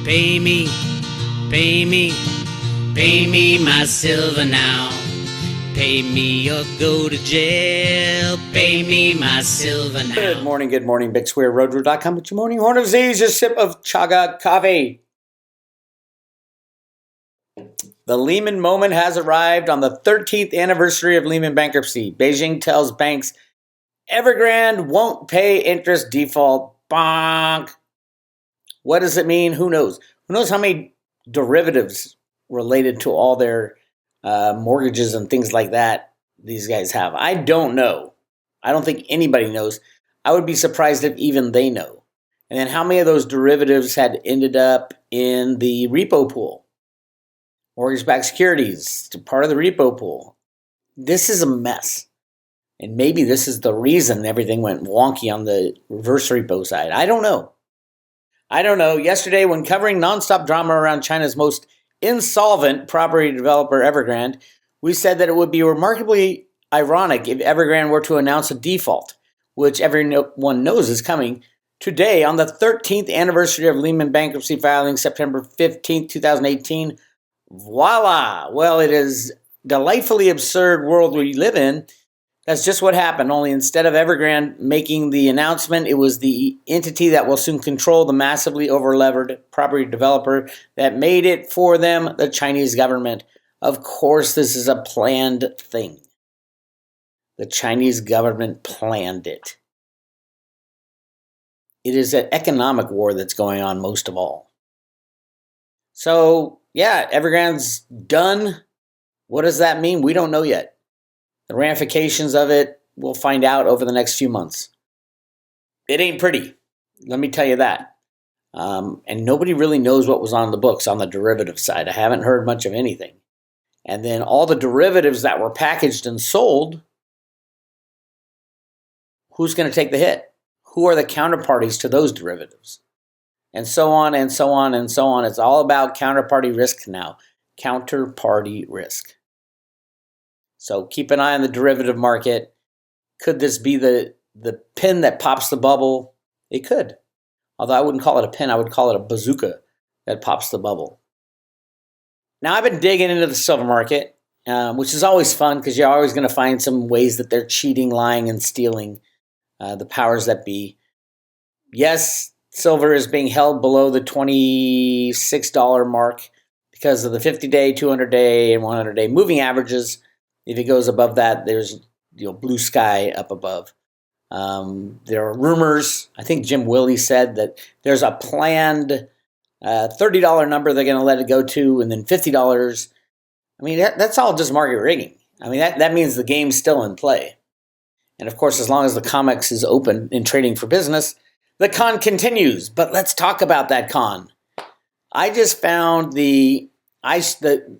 Pay me, pay me, pay me my silver now. Pay me or go to jail. Pay me my silver now. Good morning, Bix Weir, Roota.com. With your morning horn of Z's, a sip of chaga coffee. The Lehman moment has arrived on the 13th anniversary of Lehman bankruptcy. Beijing tells banks Evergrande won't pay interest default. Bonk. What does it mean? Who knows? Who knows how many derivatives related to all their mortgages and things like that these guys have? I don't know. I don't think anybody knows. I would be surprised if even they know. And then how many of those derivatives had ended up in the repo pool? Mortgage-backed securities, part of the repo pool. This is a mess. And maybe this is the reason everything went wonky on the reverse repo side. I don't know. Yesterday, when covering nonstop drama around China's most insolvent property developer, Evergrande, we said that it would be remarkably ironic if Evergrande were to announce a default, which everyone knows is coming today on the 13th anniversary of Lehman bankruptcy filing, September 15th, 2018. Voila! Well, it is delightfully absurd world we live in. That's just what happened, only instead of Evergrande making the announcement, it was the entity that will soon control the massively overlevered property developer that made it for them, the Chinese government. Of course, this is a planned thing. The Chinese government planned it. It is an economic war that's going on most of all. So, yeah, Evergrande's done. What does that mean? We don't know yet. The ramifications of it, we'll find out over the next few months. It ain't pretty, let me tell you that. And nobody really knows what was on the books on the derivative side. I haven't heard much of anything. And then all the derivatives that were packaged and sold, who's going to take the hit? Who are the counterparties to those derivatives? And so on and so on and so on. It's all about counterparty risk now. Counterparty risk. So keep an eye on the derivative market. Could this be the pin that pops the bubble? It could. Although I wouldn't call it a pin, I would call it a bazooka that pops the bubble. Now I've been digging into the silver market, which is always fun because you're always going to find some ways that they're cheating, lying, and stealing the powers that be. Yes, silver is being held below the $26 mark because of the 50-day, 200-day, and 100-day moving averages. If it goes above that, there's blue sky up above. There are rumors. I think Jim Willie said that there's a planned $30 number they're going to let it go to, and then $50. I mean, that's all just market rigging. I mean, that means the game's still in play. And of course, as long as the COMEX is open in trading for business, the con continues. But let's talk about that con. I just found the iShares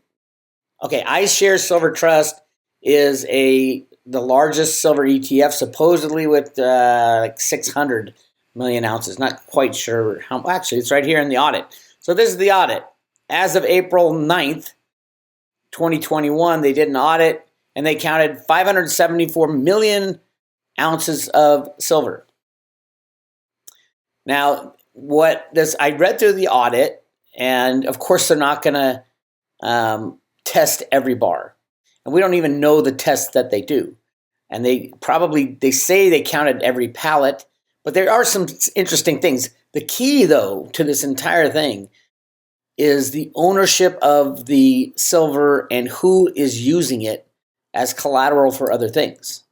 Silver Trust is the largest silver ETF, supposedly with like 600 million ounces. Not quite sure how. Actually, it's right here in the audit. So this is the audit. As of April 9th, 2021, they did an audit and they counted 574 million ounces of silver. Now, I read through the audit, and of course they're not going to test every bar. And we don't even know the tests that they do. And they say they counted every pallet, but there are some interesting things. The key, though, to this entire thing is the ownership of the silver and who is using it as collateral for other things.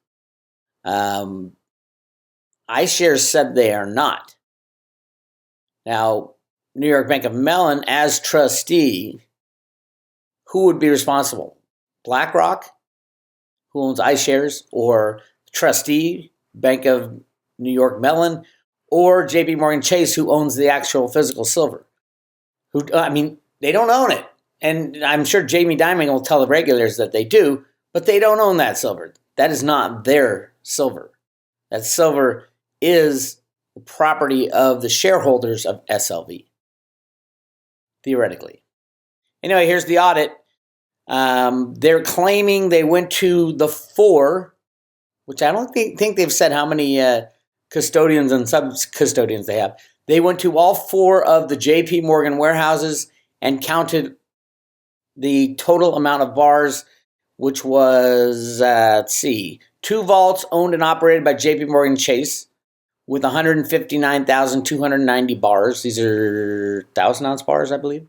iShares said they are not. Now, New York Bank of Mellon, as trustee, who would be responsible? BlackRock, who owns iShares, or trustee, Bank of New York Mellon, or JP Morgan Chase, who owns the actual physical silver. They don't own it. And I'm sure Jamie Dimon will tell the regulators that they do, but they don't own that silver. That is not their silver. That silver is the property of the shareholders of SLV, theoretically. Anyway, here's the audit. They're claiming they went to the 4, which I don't think they've said how many custodians and sub-custodians they have. They went to all 4 of the JP Morgan warehouses and counted the total amount of bars, which was, 2 vaults owned and operated by JP Morgan Chase with 159,290 bars. These are 1,000-ounce bars, I believe.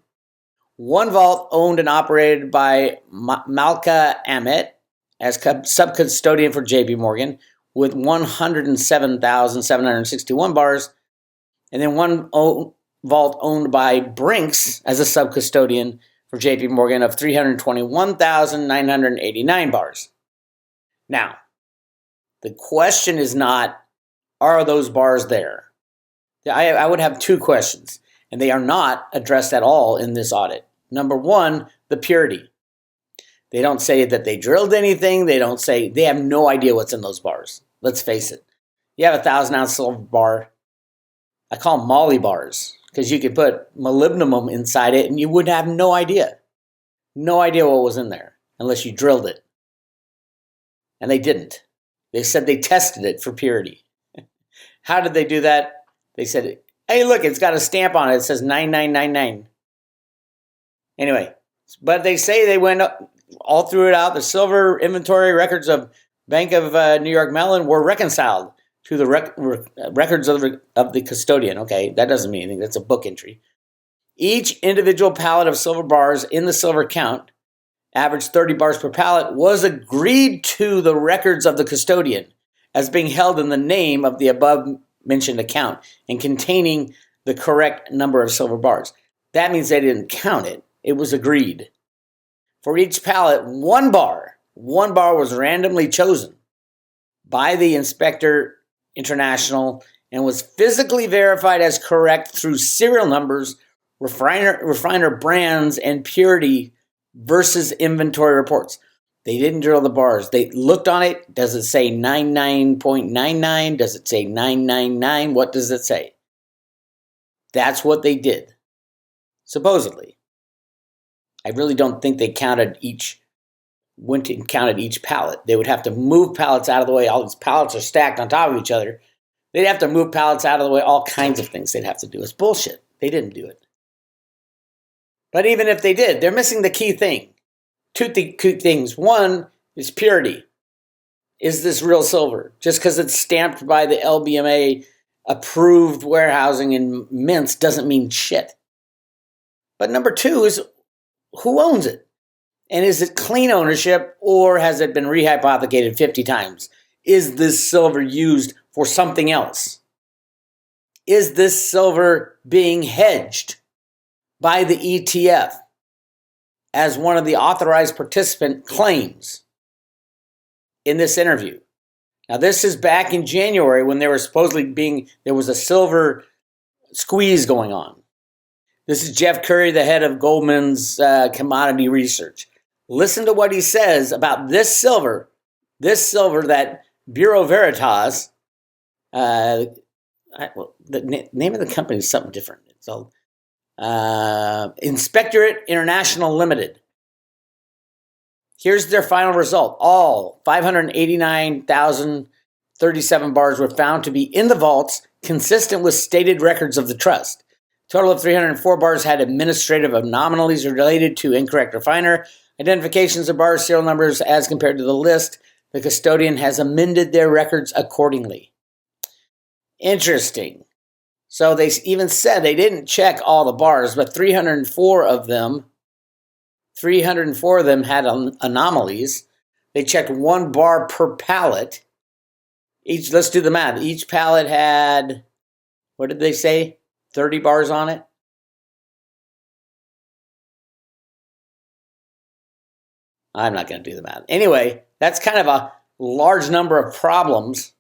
1 vault owned and operated by Malka Amit as sub-custodian for JP Morgan with 107,761 bars. And then 1 vault owned by Brinks as a sub-custodian for JP Morgan of 321,989 bars. Now, the question is not, are those bars there? I would have 2 questions, and they are not addressed at all in this audit. Number 1, the purity. They don't say that they drilled anything. They have no idea what's in those bars. Let's face it. You have a 1,000-ounce silver bar. I call them molly bars because you could put molybdenum inside it and you would have no idea. No idea what was in there unless you drilled it. And they didn't. They said they tested it for purity. How did they do that? They said, hey, look, it's got a stamp on it. It says 9999. Anyway, but they say they went all through it out. The silver inventory records of Bank of New York Mellon were reconciled to the records of the custodian. Okay, that doesn't mean anything. That's a book entry. Each individual pallet of silver bars in the silver count, average 30 bars per pallet, was agreed to the records of the custodian as being held in the name of the above-mentioned account and containing the correct number of silver bars. That means they didn't count it. It was agreed. For each pallet, 1 bar was randomly chosen by the Inspector International and was physically verified as correct through serial numbers, refiner brands, and purity versus inventory reports. They didn't drill the bars. They looked on it. Does it say 99.99? Does it say 999? What does it say? That's what they did, supposedly. I really don't think they went and counted each pallet. They would have to move pallets out of the way. All these pallets are stacked on top of each other. They'd have to move pallets out of the way. All kinds of things they'd have to do. It's bullshit. They didn't do it. But even if they did, they're missing the key thing. 2 key things. 1 is purity. Is this real silver? Just because it's stamped by the LBMA approved warehousing in mints doesn't mean shit. But number 2 is, who owns it? And is it clean ownership or has it been rehypothecated 50 times? Is this silver used for something else? Is this silver being hedged by the ETF as one of the authorized participant claims in this interview? Now, this is back in January when there was a silver squeeze going on. This is Jeff Curry, the head of Goldman's commodity research. Listen to what he says about this silver that Bureau Veritas, the name of the company is something different. It's called Inspectorate International Limited. Here's their final result. All 589,037 bars were found to be in the vaults, consistent with stated records of the trust. Total of 304 bars had administrative anomalies related to incorrect refiner identifications of bar serial numbers as compared to the list. The custodian has amended their records accordingly. Interesting. So they even said they didn't check all the bars, but 304 of them had anomalies. They checked 1 bar per pallet. Let's do the math. Each pallet had, what did they say? 30 bars on it? I'm not going to do the math. Anyway, that's kind of a large number of problems.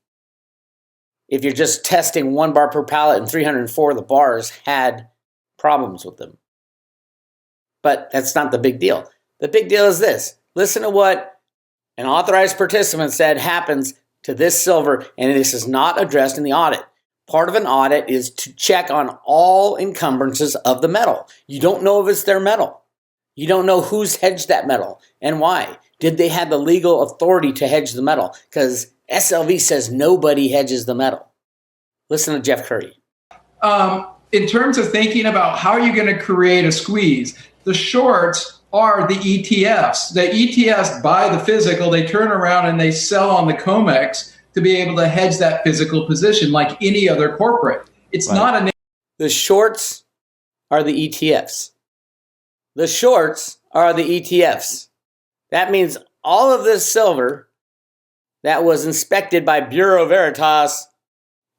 If you're just testing 1 bar per pallet and 304 of the bars had problems with them. But that's not the big deal. The big deal is this. Listen to what an authorized participant said happens to this silver, and this is not addressed in the audit. Part of an audit is to check on all encumbrances of the metal. You don't know if it's their metal. You don't know who's hedged that metal and why. Did they have the legal authority to hedge the metal? Because SLV says nobody hedges the metal. Listen to Jeff Curry. in terms of thinking about how are you going to create a squeeze, the shorts are the ETFs. The ETFs buy the physical, they turn around and they sell on the COMEX to be able to hedge that physical position like any other corporate. It's right. Not a... The shorts are the ETFs. The shorts are the ETFs. That means all of this silver that was inspected by Bureau Veritas,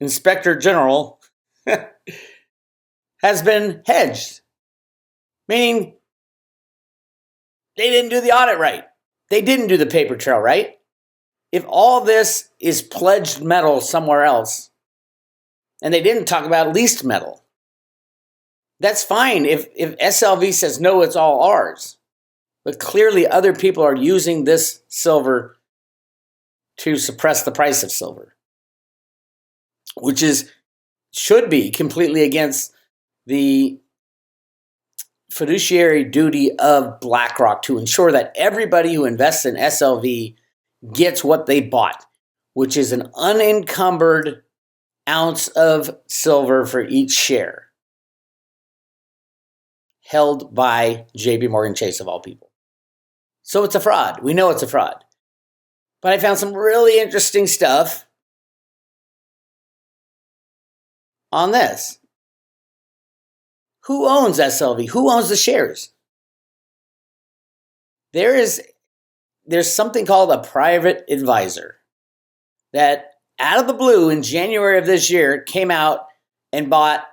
Inspector General, has been hedged. Meaning they didn't do the audit right. They didn't do the paper trail right. If all this is pledged metal somewhere else, and they didn't talk about leased metal, that's fine if SLV says, no, it's all ours. But clearly other people are using this silver to suppress the price of silver, which should be completely against the fiduciary duty of BlackRock to ensure that everybody who invests in SLV gets what they bought, which is an unencumbered ounce of silver for each share held by JP Morgan Chase of all people. So it's a fraud. We know it's a fraud. But I found some really interesting stuff on this. Who owns SLV? Who owns the shares? There's something called a private advisor that out of the blue in January of this year came out and bought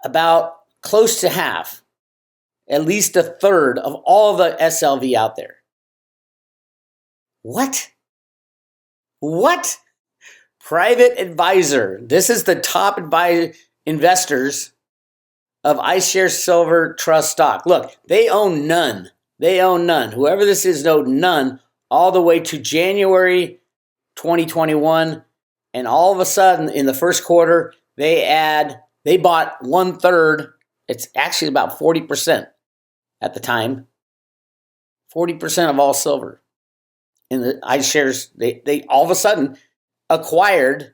about close to half, at least a third of all the SLV out there. What? Private advisor. This is the top investors of iShares Silver Trust stock. Look, they own none. Whoever this is owed none all the way to January 2021. And all of a sudden, in the first quarter, they bought 1/3. It's actually about 40% at the time. 40% of all silver. In the iShares, they all of a sudden acquired.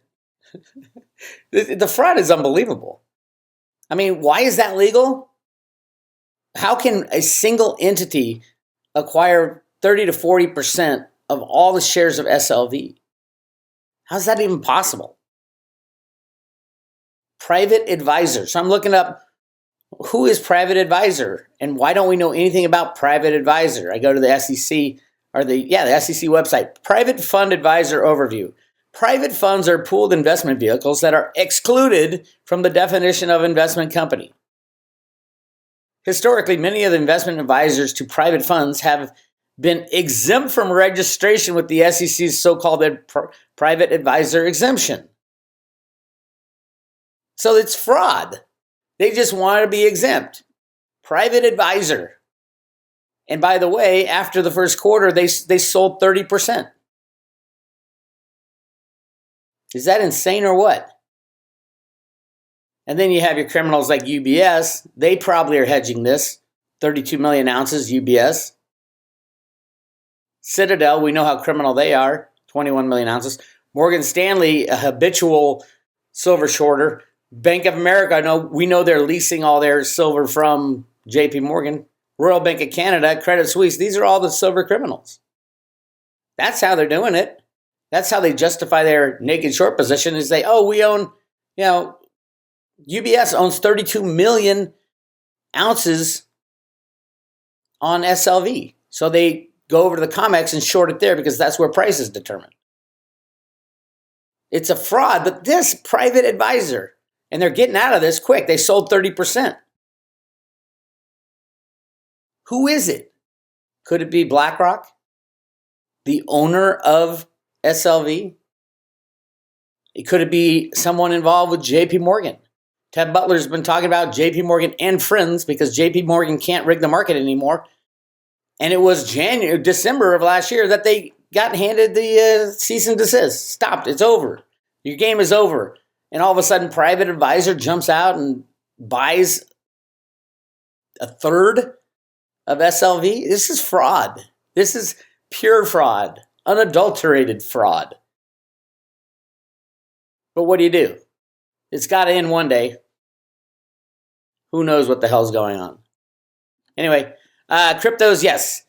The fraud is unbelievable. I mean, why is that legal? How can a single entity acquire 30 to 40% of all the shares of SLV? How's that even possible? Private advisor. So I'm looking up who is private advisor and why don't we know anything about private advisor? I go to the SEC the SEC website. Private fund advisor overview. Private funds are pooled investment vehicles that are excluded from the definition of investment company. Historically, many of the investment advisors to private funds have been exempt from registration with the SEC's so-called private advisor exemption. So it's fraud. They just want to be exempt. Private advisor. And by the way, after the first quarter, they sold 30%. Is that insane or what? And then you have your criminals like UBS. They probably are hedging this. 32 million ounces, UBS. Citadel, we know how criminal they are. 21 million ounces. Morgan Stanley, a habitual silver shorter. Bank of America, we know they're leasing all their silver from JP Morgan. Royal Bank of Canada, Credit Suisse. These are all the silver criminals. That's how they're doing it. That's how they justify their naked short position is we own, UBS owns 32 million ounces on SLV. So they go over to the COMEX and short it there because that's where price is determined. It's a fraud, but this private advisor, and they're getting out of this quick. They sold 30%. Who is it? Could it be BlackRock? The owner of SLV? Could it be someone involved with JP Morgan? Ted Butler's been talking about JP Morgan and friends because JP Morgan can't rig the market anymore. And it was December of last year that they got handed the cease and desist. Stopped. It's over. Your game is over. And all of a sudden, private advisor jumps out and buys a third of SLV. This is fraud. This is pure fraud, unadulterated fraud. But what do? It's got to end one day. Who knows what the hell's going on? Anyway, cryptos, yes.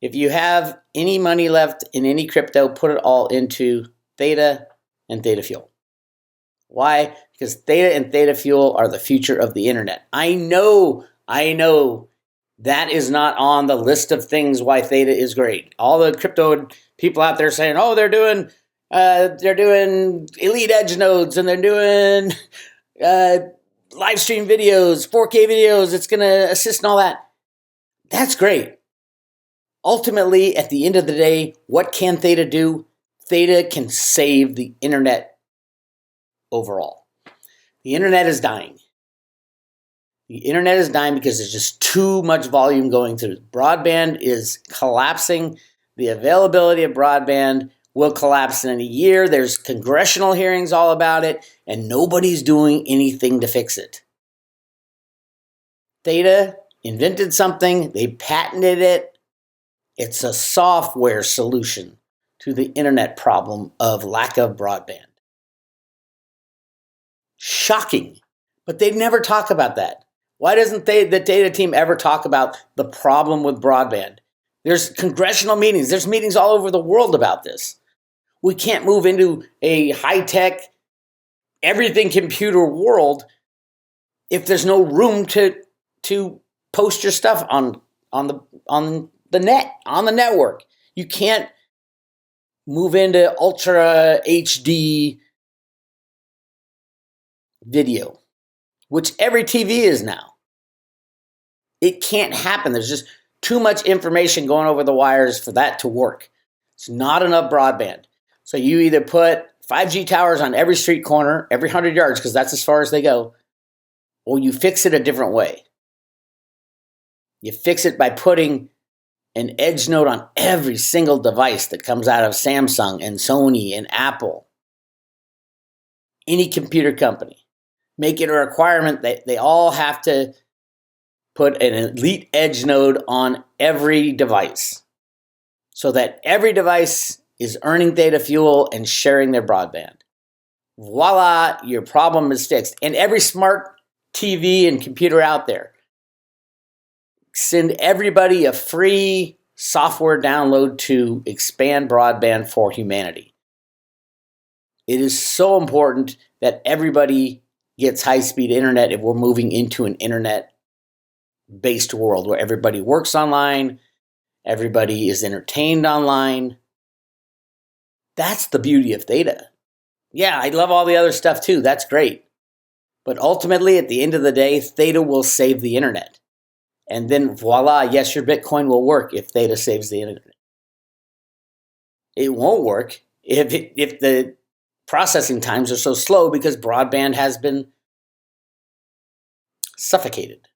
If you have any money left in any crypto, put it all into Theta and Theta Fuel. Why? Because Theta and Theta Fuel are the future of the internet. I know that is not on the list of things why Theta is great. All the crypto people out there saying, oh, they're doing elite edge nodes and they're doing live stream videos, 4K videos. It's going to assist in all that. That's great. Ultimately, at the end of the day, what can Theta do? Theta can save the internet overall. The internet is dying. The internet is dying because there's just too much volume going through. Broadband is collapsing. The availability of broadband will collapse in a year. There's congressional hearings all about it, and nobody's doing anything to fix it. Theta invented something. They patented it. It's a software solution to the internet problem of lack of broadband. Shocking, but they never talk about that. Why doesn't the Theta team ever talk about the problem with broadband? There's congressional meetings. There's meetings all over the world about this. We can't move into a high-tech, everything computer world if there's no room to post your stuff on the net, on the network. You can't move into ultra HD video, which every TV is now. It can't happen. There's just too much information going over the wires for that to work. It's not enough broadband. So you either put 5G towers on every street corner, every 100 yards, because that's as far as they go, or you fix it a different way. You fix it by putting an edge node on every single device that comes out of Samsung and Sony and Apple. Any computer company. Make it a requirement that they all have to put an elite edge node on every device so that every device is earning Theta Fuel and sharing their broadband. Voila, your problem is fixed. And every smart TV and computer out there, send everybody a free software download to expand broadband for humanity. It is so important that everybody gets high-speed internet if we're moving into an internet-based world where everybody works online, everybody is entertained online. That's the beauty of Theta. Yeah, I love all the other stuff too. That's great. But ultimately, at the end of the day, Theta will save the internet. And then voila, yes, your Bitcoin will work if Theta saves the internet. It won't work if the processing times are so slow because broadband has been suffocated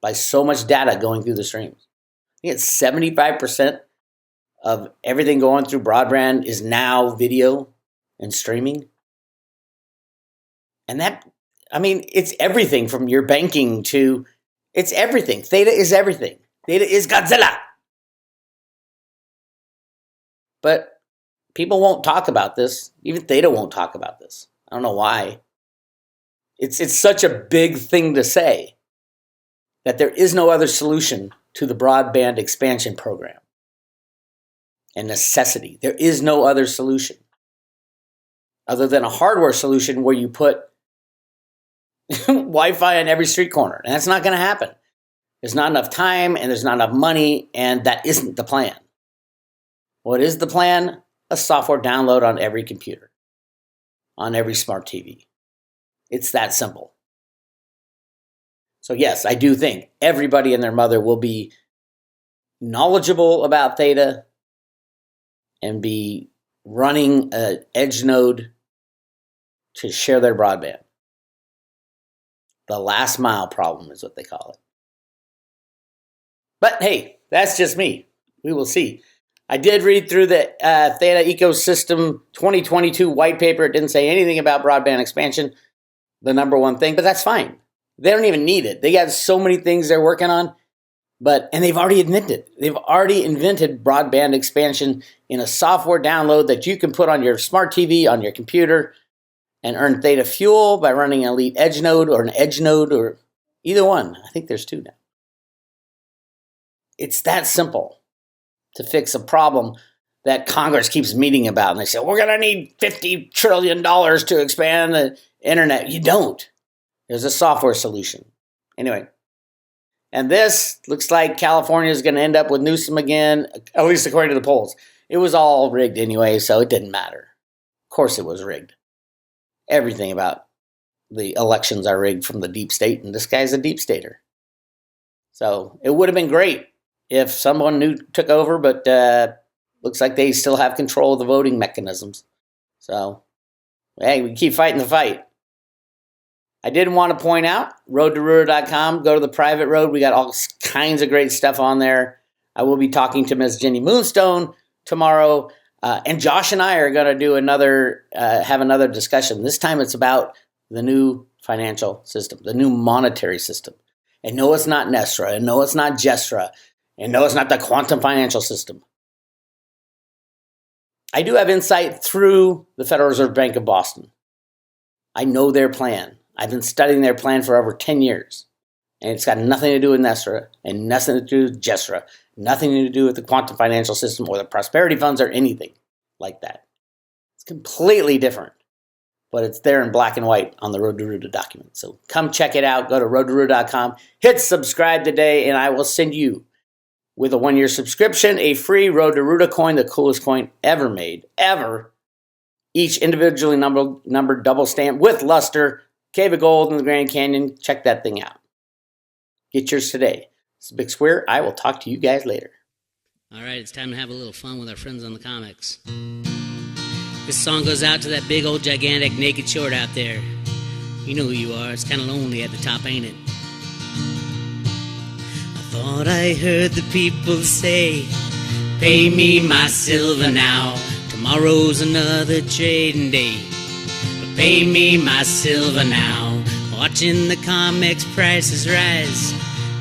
by so much data going through the streams. I think it's 75% of everything going through broadband is now video and streaming. And that, I mean, it's everything from your banking to, it's everything. Theta is everything. Theta is Godzilla. But people won't talk about this. Even Theta won't talk about this. I don't know why. It's such a big thing to say that there is no other solution to the broadband expansion program and necessity. There is no other solution other than a hardware solution where you put Wi-Fi on every street corner. And that's not going to happen. There's not enough time and there's not enough money, and that isn't the plan. What is the plan? A software download on every computer, on every smart TV. It's that simple. So yes, I do think everybody and their mother will be knowledgeable about Theta and be running an edge node to share their broadband. The last mile problem is what they call it. But hey, that's just me. We will see. I did read through the Theta Ecosystem 2022 white paper. It didn't say anything about broadband expansion, the number one thing, but that's fine. They don't even need it. They got so many things they're working on, and they've already invented. They've already invented broadband expansion in a software download that you can put on your smart TV, on your computer, and earn Theta fuel by running an elite edge node or an edge node or either one. I think there's two now. It's that simple to fix a problem that Congress keeps meeting about. And they say, we're going to need $50 trillion to expand the internet. You don't. There's a software solution. Anyway, and this looks like California is going to end up with Newsom again, at least according to the polls. It was all rigged anyway, so it didn't matter. Of course it was rigged. Everything about the elections are rigged from the deep state, and this guy's a deep stater. So it would have been great if someone new took over, but looks like they still have control of the voting mechanisms. So, hey, we keep fighting the fight. I did want to point out, road2roota.com, go to the private road. We got all kinds of great stuff on there. I will be talking to Ms. Jenny Moonstone tomorrow, and Josh and I are going to do have another discussion. This time it's about the new financial system, the new monetary system. And no, it's not Nestra, and no, it's not Gestra, and no, it's not the quantum financial system. I do have insight through the Federal Reserve Bank of Boston. I know their plan. I've been studying their plan for over 10 years. And it's got nothing to do with Nestra and nothing to do with Gestra, nothing to do with the quantum financial system or the prosperity funds or anything like that. It's completely different. But it's there in black and white on the Road to Roota document. So come check it out. Go to road2roota.com. Hit subscribe today, and I will send you, with a 1-year subscription, a free Road to Roota coin, the coolest coin ever made, ever. Each individually numbered double stamp with luster, cave of gold in the Grand Canyon. Check that thing out. Get yours today. This is Bix Weir. I will talk to you guys later. All right, it's time to have a little fun with our friends on the comics. This song goes out to that big old gigantic naked short out there. You know who you are. It's kind of lonely at the top, ain't it? I thought I heard the people say, pay me my silver now. Tomorrow's another trading day. But pay me my silver now. Watching the comics prices rise.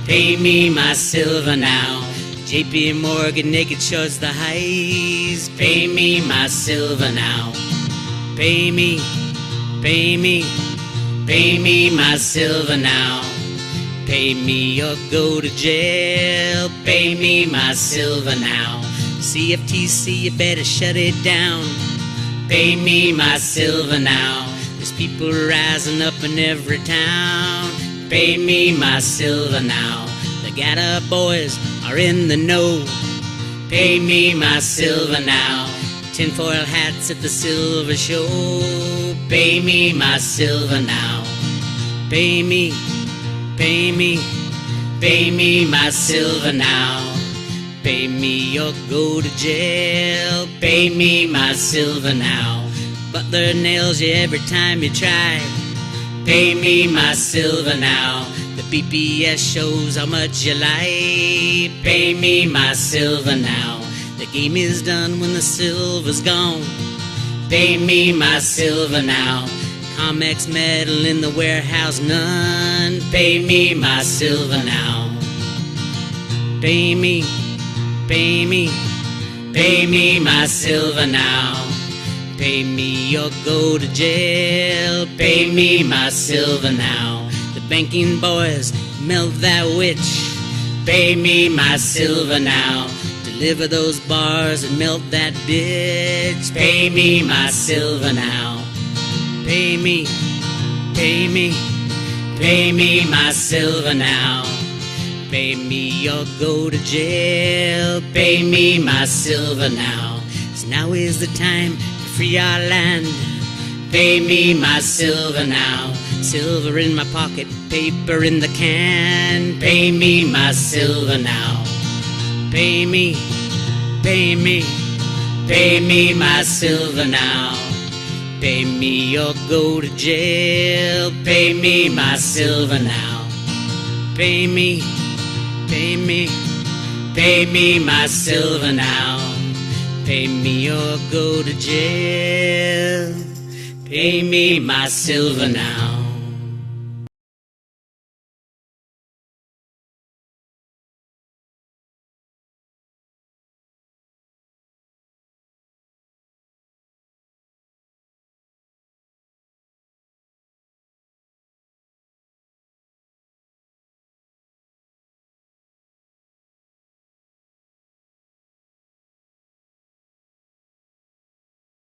Pay me my silver now. JP Morgan naked shorts the highs. Pay me my silver now. Pay me, pay me, pay me my silver now. Pay me or go to jail. Pay me my silver now. CFTC, you better shut it down. Pay me my silver now. There's people rising up in every town. Pay me my silver now. The Gatta boys are in the know. Pay me my silver now. Tinfoil hats at the silver show. Pay me my silver now. Pay me, pay me, pay me my silver now. Pay me or go to jail. Pay me my silver now. Butler nails you every time you try. Pay me my silver now. The BPS shows how much you lie. Pay me my silver now. The game is done when the silver's gone. Pay me my silver now. Comex metal in the warehouse, none. Pay me my silver now. Pay me, pay me, pay me my silver now. Pay me or go to jail. Pay me my silver now. The banking boys melt that witch. Pay me my silver now. Deliver those bars and melt that bitch. Pay me my silver now. Pay me, pay me, pay me my silver now. Pay me or go to jail. Pay me my silver now. 'Cause now is the time to free our land. Pay me my silver now. Silver in my pocket, paper in the can. Pay me my silver now. Pay me, pay me, pay me my silver now. Pay me or go to jail. Pay me my silver now. Pay me, pay me, pay me my silver now. Pay me or go to jail. Pay me my silver now.